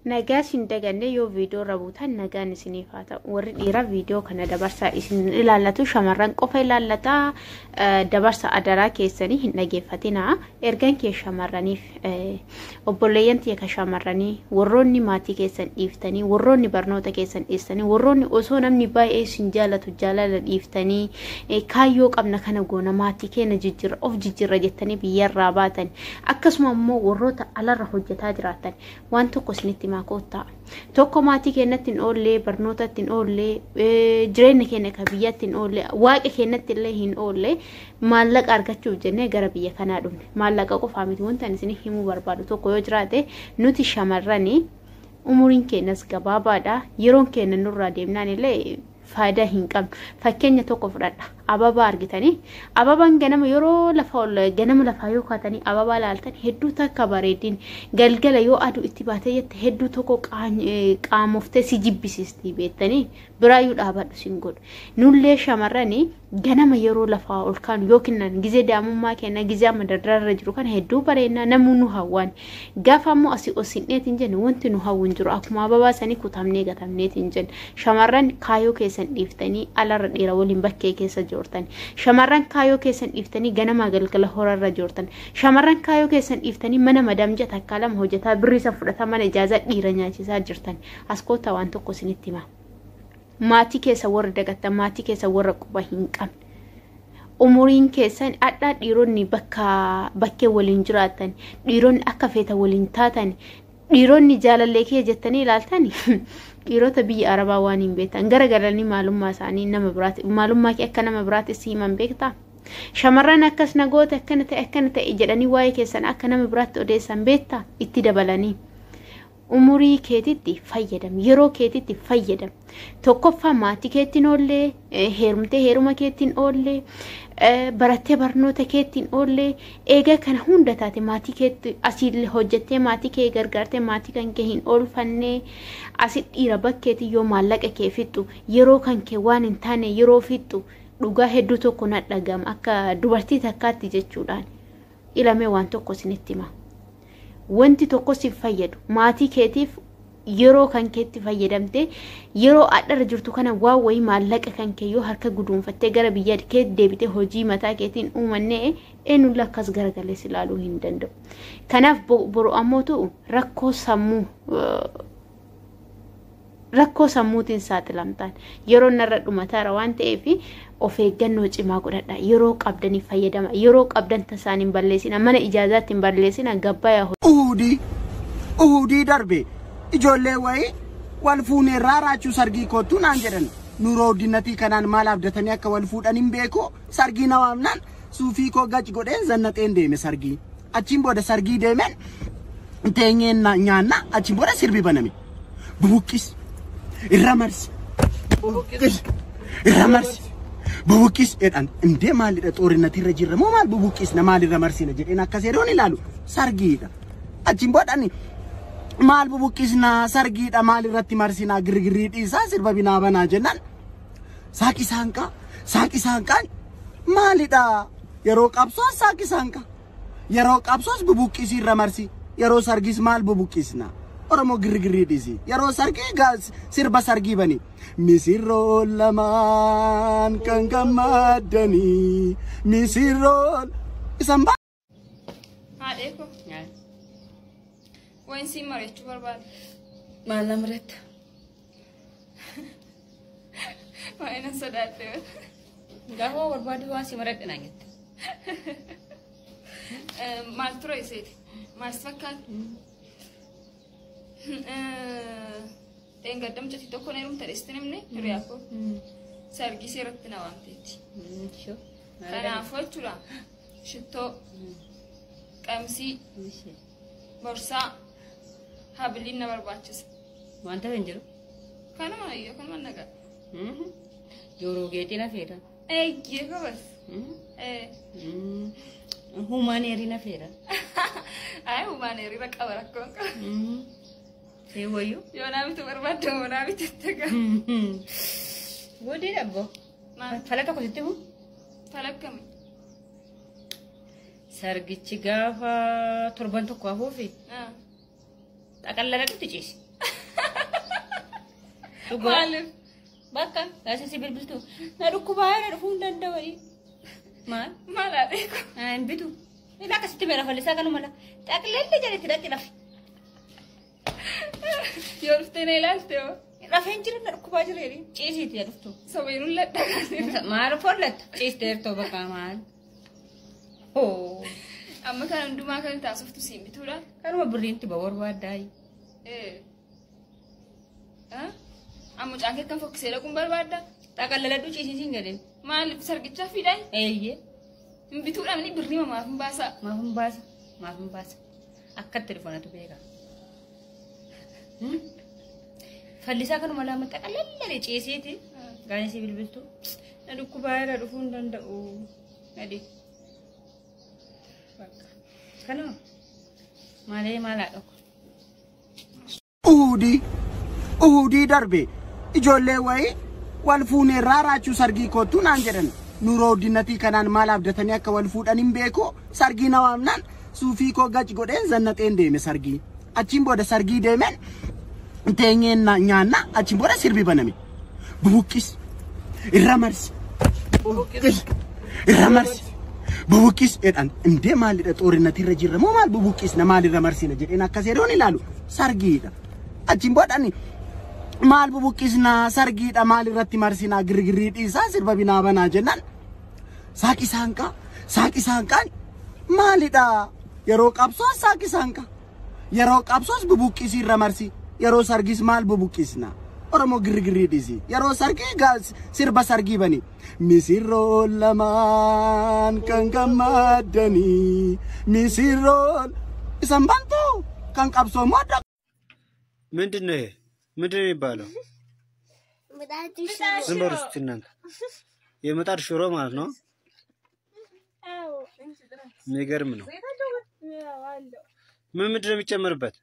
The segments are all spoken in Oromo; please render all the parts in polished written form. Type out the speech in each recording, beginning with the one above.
Nagas indagane yo video rabutan nagaan isinifata warri dhira video kana dabarsa isin ilaalatu shamarran qofa ilaalata dabarsa adara keessani hin dhageeffatina ergan kee shamarraniif obboleeyyantii ka shamarranii warroonni maatii keessan dhiiftanii warroonni barnoota keessan dhiistanii warroonni osoo namni baay'ee isin jaalatu jaalala dhiiftanii kaayyoo qabna kana goona maatii keenya jijjiirra of jijjiirra jettanii biyyarraa baatan akkasuma immoo warroota alarra hojjetaa jiraatan waan tokko isinitti maakota tokko maatii keenyatti hin oolle barnootatti hin oolle jireenya keenya ka biyyatti hin oolle waaqa keenyatti illee hin oolle maallaqa argachuuf jennee gara biyya kanaa dhufne maallaqa qofaa miti wanta isin himuu barbaadu tokko yoo jiraate nuti shamarranii umuriin keenyas gabaabaadha yeroon keenya nurraa deemnaan illee faayidaa hin qabnu fakkeenya tokko fudhadha ababa argitanii ababan ganama yeroo ganama lafa yoo kaatanii ababa laaltan hedduu takka bareedin galgala yoo adu itti baatee jette hedduu tokko qaamoftee si jibbisiisti beektanii biraayyuu dhaabadhu sin godhu nullee shamarranii ganama yeroo lafa ol kaanu yookiin gizee daamummaa keenya gizee amma dardarra jiru kana hedduu bareedna namuu nu hawwaan gaafa ammoo asii osinneetiin jenne wanti nu hawwun jiru akkuma ababa sanii kutamnee gatamneetiin jenne shamarran kaayoo keessan dhiiftanii alarra dhiira waliin bakkee keessa jortan shamarran kaayoo keessan dhiiftanii ganama galgala horarra jortan shamarran kaayoo keessan dhiiftanii mana madamja takka lama hojjetaa birriisa fudhata mana ijaazaa dhiira nyaachisaa jirtan askoota waan tokko isinitti hima maatii keessa warra dagatta maatii keessa warra quba hin qabne umuriin keessan adda dhiironni bakkee waliin jiraatan dhiironni akka feeta waliin taatan dhiironni jaalallee kee jettanii ilaaltani dhiirota biyya arabaa waan hin beektan garagalanii maalummaa isaanii nama biraati maalummaa kee akka nama biraati himan beektaa shamarran akkas nagoota akkana ta'e jedhanii waa'ee keessan akka nama biraatti odeessan beektaa itti dabalanii umurii keetitti fayyadam yeroo keetitti fayyadam tokkoffaa maatii keettiin oollee heerumtee heeruma keettiin oollee barattee barnoota keettiin oollee eega kana hunda taate maatii keetti asii hojjettee maatii kee gargaartee maatii kan kee hin oolfannee asii dhiira bakkeetti yoo maallaqa kee fixxu yeroo kan kee waan hin taane yeroo fixxu dhugaa hedduu tokko na dhagam akka dubartii takkaatti jechuudhaan ilamee waan tokko isinitti hima wanti tokko si fayyadu maatii keetiif yeroo kan keetti fayyadamte yeroo addarra jirtu kana waa wayi maallaqa kan kee yoo harka guduunfattee gara biyya kee deebitee hojii mataa keetiin uumannee eenyulla akkas garagalee ilaaluu hin danda'u kanaaf boru ammootu rakkoo sammuutiin saaxilamtaan yeroo narra dhumataara waan ta'eef of eeggannoo cimaa godhadha yeroo qabdanii fayyadama yeroo qabdan tasaan hin balleessina mana ijaazaatti hin balleessina gabbaya uudii darbe ijoollee wayi wal fuunee raaraachuu sargii kootu naan jedhan nuroo dinnatii kanaan maal abdatanii akka wal fuudhan hin beeku sargii na waamnaan suufii koo gachi godheen zannaxeen deeme sargii achiin booda sargii deemeen teenyeen nyaanna achiin booda sirbi baname bubuqqis irra marsi bubuqqis edhan indee maalidha xoorinati irra jirra moo maal bubuqqis na maalirra marsina jedheen akkasee doon ilaalu sargiidha achiin boodani maal bubuqqisna sargiidha maalirratti marsina girgirii dhiisaa sirba binaa banaa jennaan saaqi saanqaa maalidha yeroo qabsoos saaqi saanqaa yeroo qabsoos bubuqqisii irra marsi yeroo sargis maal bubuqqisna oromo girgirii dhiisi yeroo sargii sirba sargii bani misirroo lamaan kan gammadanii misirroo isan ba haadheeko wain si marechuu barbaada maal namretta waina sodaadhe gaafa barbaadu waan si maredhe naan jette maal ture iseeti maal fakkaatu tengadam chati tokko neerum tadheestinimne hiriyaako sargii seeratti na waamteetti kanaafuu jechuudha shittoo qamsii borsaa habiliin na barbaachisa wanta hin jiru kanuma ayyo kanuma nagaa yeroo geetii na feeda eeyyee gabas humaaneerii na feeda ay humaaneerii raqqaba rakkoon qaba Ewoyu? Yo namitu barbaadu moo namitu taga. Wodi dabbo. Falaka ko sitti mu? Falakami. Sargichi gaafa torban tokko hafuufi. Xaqallala dhutti ciisi. Tugalif. Bakka gasa si bilbiltu. Narukubaya narufun dandawai. Mal ade ko. An bitu. Ila kasi tibera falisa kanu mala. Taklelle jare tidaki raf. Yorftene ilaalteo. Rafeen jira narukubaya jire. Ciisiti yaduftu. Sabayrun ladda. Maal follat. Ciisteerto bakka maal. Oh. Amma kan hundumaa kan taasiftu siin bituudha. Kanuma birriinti barbaaddaay. Amma caakee kan fokkisee dhaquun barbaadda. Xaqallaladhu ciisiisiin gadeen. Maaliif sargicha fidai? Eeyyee. Bituudhaan ni birrii maaf hin baasa. Maaf hin baasa. Akkatti telefoonatu beeka. Fallisaa kanuma lama xaqallalee ciisiiti. Gaanisii bilbiltu. Na dhukkubaayira dhufuu hin danda'u. Nadi. Bakka. Kanuma. Maalee maalaa dhaqu. Uhudii darbe ijoollee wayii wal fuunee raaraachuu sargii kootu naan jedhan nuroo dinnatii kanaan maal abdatanii akka wal fuudhan hin beeku sargii na waamnaan suufii koo gachi godheen zannaxeen deeme sargii achiin booda sargii deemeen teenyeen nyaanna achiin booda sirbi baname bubuqqis irra marsi bubuqqis edhan indee maalidha xoorinati irra jirra moo maal bubuqqis na maalirra marsina jedheen akka seeroon ilaalu sargiidha achiin boodani maal bubuqqisna sargiidha maal irratti marsina girgirrii dhiisaa sirba binaa banaa jennan saaqi saanqaa maalidha yeroo qabsoos saaqi saanqaa yeroo qabsoos bubuqqisii irra marsi yeroo sargis maal bubuqqisna oromoo girgirrii dhiisi yeroo sargii sirba sargii bani misirroon lamaan kan gammaddanii misirroon isan bantu kan qabsoo modda ምንድነው የሚባለው? ዝም በሉ እስቲ እናንተ የምጣድ ሽሮ ማለት ነው። የሚገርም ነው። ምንድን ነው የሚጨመርበት?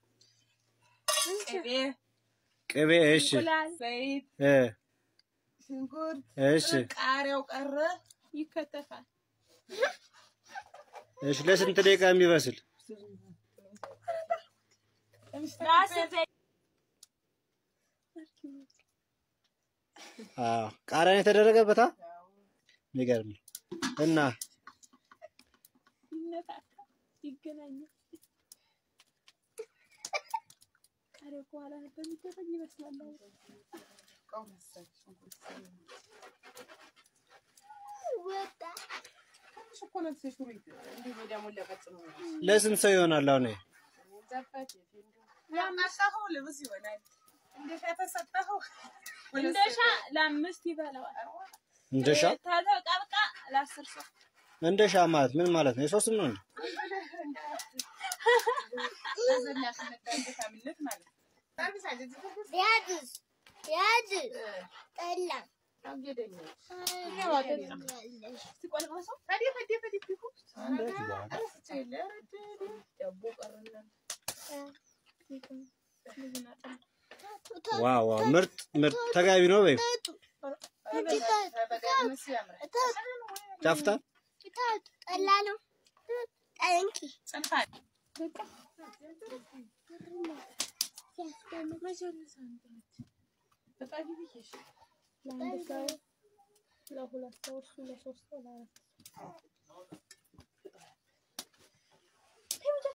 ቅቤ እሺ፣ እሺ፣ ቃሪያው ቀረ ይከተፋል። እሺ፣ ለስንት ደቂቃ የሚበስል? ቃሪያ የተደረገበት የሚገርም እና ይገናኛል። ቃሪያው በኋላ ነበር የሚደረግ ይመስላል። ለስንት ሰው ይሆናል አሁን? ያማሳው ለብስ ይሆናል። እንደሻ ተሰጠው እንደሻ ለአምስት ይበላዋል። እንደሻ ተጠብቃ ለ10 ሰው እንደሻ ማለት ምን ማለት ነው? የሶስት ነው እንዴ? ለዘላሽ መጣንተምነት ማለት ያድ ጠላ አገደኝ ሲቆልማሰው ፈዲ ቢኩ ዋው ምርጥ ተጋቢ ነው በይ ጫፍታ ጠላ ነው ጠንቂ ጽንፋ ለሁለት ሰው ለሶስት ሰው